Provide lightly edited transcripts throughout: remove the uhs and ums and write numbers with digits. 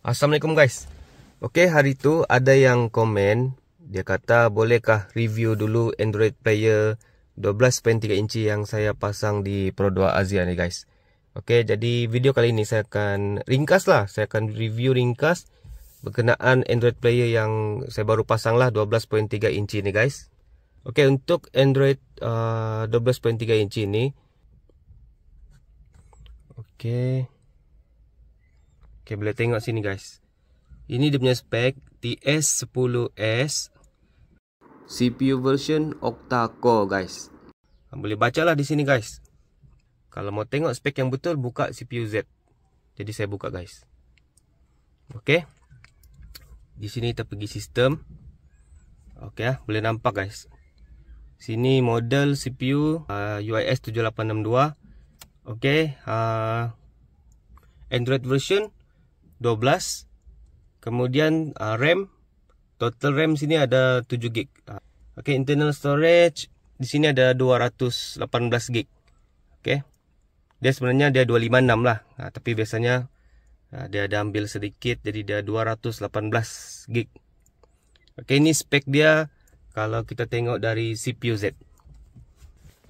Assalamualaikum guys. Okey, hari tu ada yang komen, dia kata bolehkah review dulu Android Player 12.3 inci yang saya pasang di Pro 2 Asia ni guys. Okey, jadi video kali ini saya akan ringkas lah, saya akan review ringkas berkenaan Android Player yang saya baru pasang lah 12.3 inci ni guys. Okey, untuk Android 12.3 inci ni, okey, boleh tengok sini guys. Ini dia punya spek TS10S, CPU version octa-core guys. Boleh baca lah di sini guys. Kalau mau tengok spek yang betul, buka CPU Z. Jadi saya buka guys. Okey, di sini kita pergi sistem. Okey, boleh nampak guys. Sini model CPU UIS 7862. Okey, Android version 12. Kemudian RAM, total RAM sini ada 7 GB. Okey, internal storage di sini ada 218 GB. Okey. Dia sebenarnya dia 256 lah. Tapi biasanya dia ada ambil sedikit, jadi dia 218 GB. Okey, ini spek dia kalau kita tengok dari CPU Z.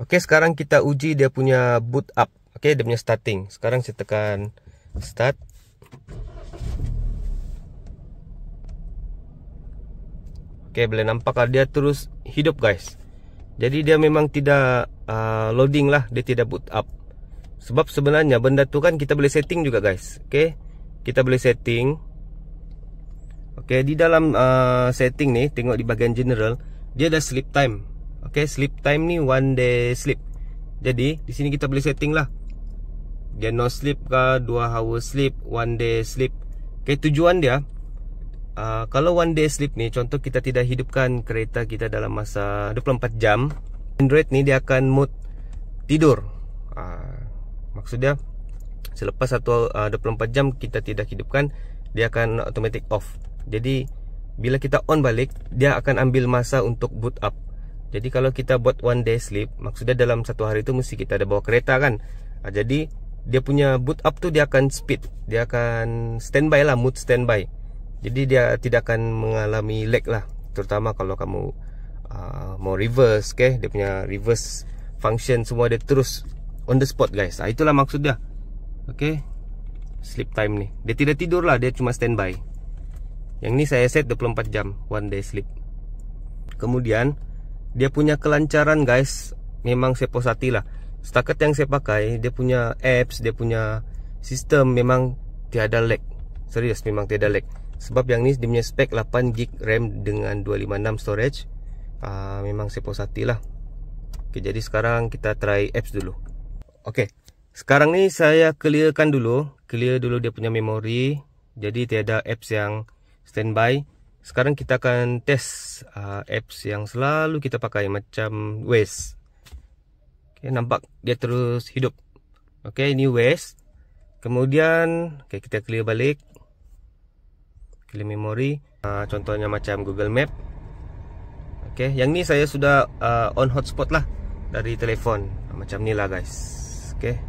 Okey, sekarang kita uji dia punya boot up. Okey, dia punya starting. Sekarang saya tekan start. Okey, boleh nampak dia terus hidup guys. Jadi dia memang tidak loading lah, dia tidak boot up. Sebab sebenarnya benda tu kan kita boleh setting juga guys. Okey, kita boleh setting. Okey, di dalam setting ni, tengok di bahagian general, dia ada sleep time. Okey, sleep time ni 1 day sleep. Jadi di sini kita boleh setting lah, dia no sleep ke, 2 hour sleep, 1 day sleep. Okey, tujuan dia kalau 1 day sleep ni, contoh kita tidak hidupkan kereta kita dalam masa 24 jam, Android ni dia akan mode tidur. Maksudnya selepas 24 jam kita tidak hidupkan, dia akan automatic off. Jadi bila kita on balik, dia akan ambil masa untuk boot up. Jadi kalau kita buat 1 day sleep, maksudnya dalam satu hari itu mesti kita ada bawa kereta kan. Jadi dia punya boot up tu dia akan speed, dia akan standby lah, mood standby. Jadi dia tidak akan mengalami lag lah, terutama kalau kamu mau reverse. Okay, dia punya reverse function semua dia terus on the spot guys. Itulah maksud dia. Okay, sleep time ni dia tidak tidur lah, dia cuma standby. Yang ni saya set 24 jam 1 day sleep. Kemudian dia punya kelancaran guys, memang saya puas hati lah. Setakat yang saya pakai, dia punya apps, dia punya sistem memang tiada lag. Serius, memang tiada lag. Sebab yang ni dia punya spek 8 GB RAM dengan 256 storage. Memang saya puas hati lah. Okay, jadi sekarang kita try apps dulu. Okay, sekarang ni saya clearkan dulu. Clear dulu dia punya memori. Jadi tiada apps yang standby. Sekarang kita akan test apps yang selalu kita pakai, macam Waze. Okay, nampak dia terus hidup. Okay, ini Waze. Kemudian okay, kita clear balik, clear memori. Contohnya macam Google Map. Okay, yang ni saya sudah on hotspot lah dari telefon. Macam ni lah guys. Okay,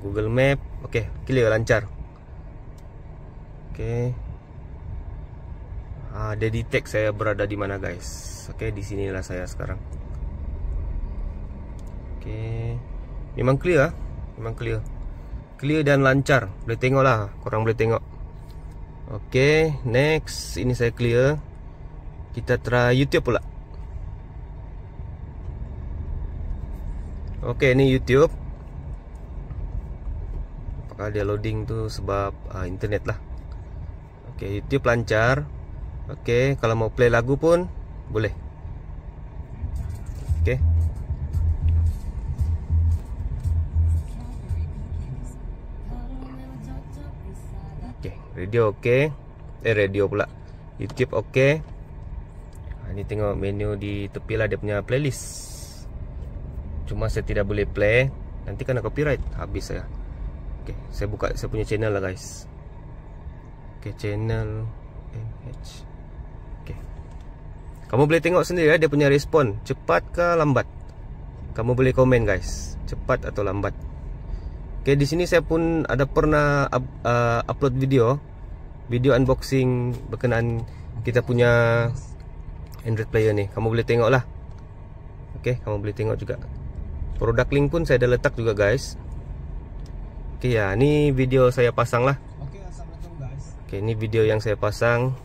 Google Map. Okay, clear, lancar. Okay, dia detect saya berada di mana guys. Okay, di sinilah saya sekarang. Okay, memang clear, memang clear, clear dan lancar. Boleh tengok lah, korang boleh tengok. Okay, next, ini saya clear. Kita try YouTube pula. Okay, ini YouTube. Apakah dia loading tu sebab internet lah. Okay, YouTube lancar. Okay, kalau mau play lagu pun boleh. Okay, radio okey. Radio pula. YouTube okey. Ini tengok menu di tepi lah, dia punya playlist. Cuma saya tidak boleh play, nanti kena copyright, habis saya. Okey, saya buka saya punya channel lah guys. Okey, channel NH. Okey, kamu boleh tengok sendiri ya, dia punya respon cepat ke lambat. Kamu boleh komen guys, cepat atau lambat. Okey, di sini saya pun ada pernah upload video video unboxing berkenaan kita punya Android player ni. Kamu boleh tengok lah. Okay, kamu boleh tengok juga. Product link pun saya dah letak juga guys. Okay ya, ni video saya pasang lah. Okay, assalamualaikum guys. Okay, ni video yang saya pasang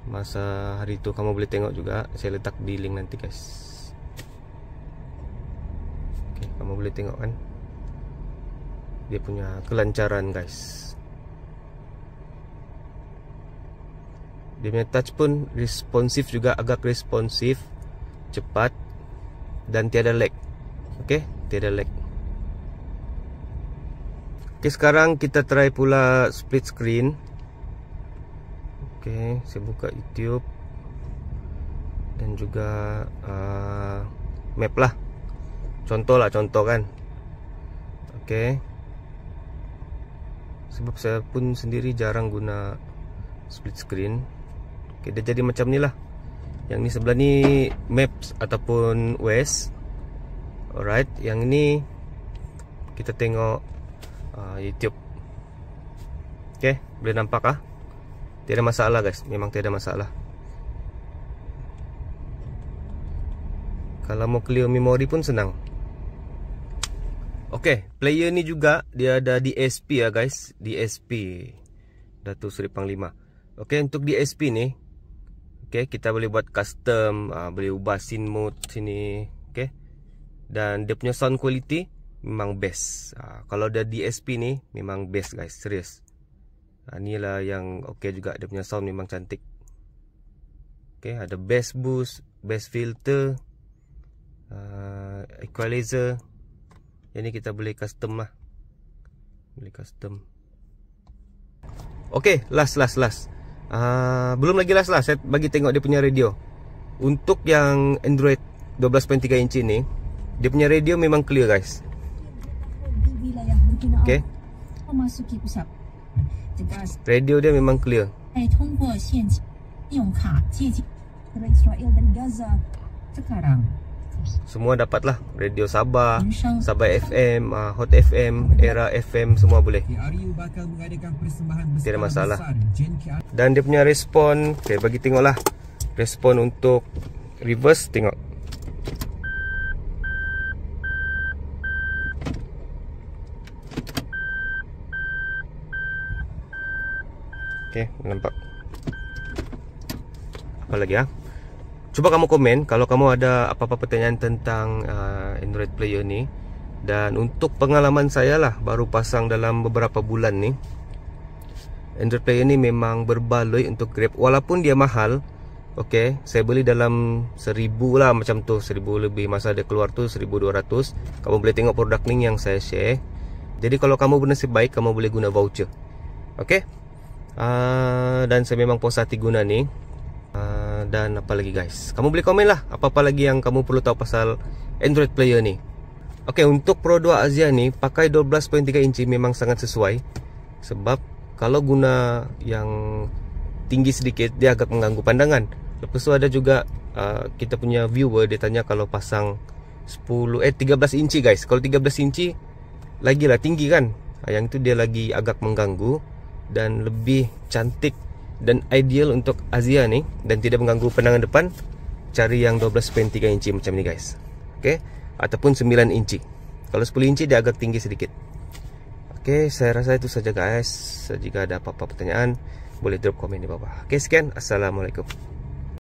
masa hari tu, kamu boleh tengok juga. Saya letak di link nanti guys. Okay, kamu boleh tengok kan dia punya kelancaran guys. Dia punya touch pun responsif juga, agak responsif, cepat dan tiada lag. Okay, tiada lag. Okay, sekarang kita try pula split screen. Okay, saya buka YouTube dan juga map lah. Contoh kan. Okay, sebab saya pun sendiri jarang guna split screen. Okay, dia jadi macam ni lah. Yang ni sebelah ni Maps ataupun OS. Alright, yang ni kita tengok YouTube. Okay, boleh nampak kah? Tiada masalah guys, memang tiada masalah. Kalau mau clear memori pun senang. Okay, player ni juga dia ada DSP ya guys, DSP Dato' Seri Panglima. Okay, untuk DSP ni, okay, kita boleh buat custom, boleh ubah scene mode sini. Okay, dan dia punya sound quality memang best. Kalau ada DSP ni memang best guys, serius. Ni lah yang okay juga, dia punya sound memang cantik. Okay, ada bass boost, bass filter, equalizer. Yang ni kita boleh custom lah. Boleh custom. Okay, last. Belum lagi last. Saya bagi tengok dia punya radio. Untuk yang Android 12.3 inci ni, dia punya radio memang clear guys. Okay, radio dia memang clear. Semua dapat lah. Radio Sabah, Sabah FM, Hot FM, Era FM, semua boleh. Tidak masalah. Dan dia punya respon, okay, bagi tengok lah. Respon untuk reverse, tengok. Okay, nampak. Apa lagi ya? Cuba kamu komen kalau kamu ada apa-apa pertanyaan tentang Android player ni. Dan untuk pengalaman saya lah, baru pasang dalam beberapa bulan ni, Android player ni memang berbaloi untuk Grab. Walaupun dia mahal, okay, saya beli dalam 1000 lah, macam tu, 1000 lebih. Masa dia keluar tu 1200. Kamu boleh tengok produk link yang saya share. Jadi kalau kamu bernasib baik, kamu boleh guna voucher. Okay, dan saya memang puas hati guna ni. Dan apa lagi guys, kamu boleh komen lah apa-apa lagi yang kamu perlu tahu pasal Android player ni. Okay, untuk Pro 2 Asia ni pakai 12.3 inci memang sangat sesuai. Sebab kalau guna yang tinggi sedikit, dia agak mengganggu pandangan. Lepas tu ada juga kita punya viewer, dia tanya kalau pasang 13 inci guys. Kalau 13 inci lagi lah tinggi kan. Yang itu dia lagi agak mengganggu. Dan lebih cantik dan ideal untuk Asia ni, dan tidak mengganggu pandangan depan, cari yang 12.3 inci macam ni guys. Okay, ataupun 9 inci. Kalau 10 inci dia agak tinggi sedikit. Okay, saya rasa itu saja guys. Jika ada apa-apa pertanyaan, boleh drop komen di bawah. Okay, sekian. Assalamualaikum.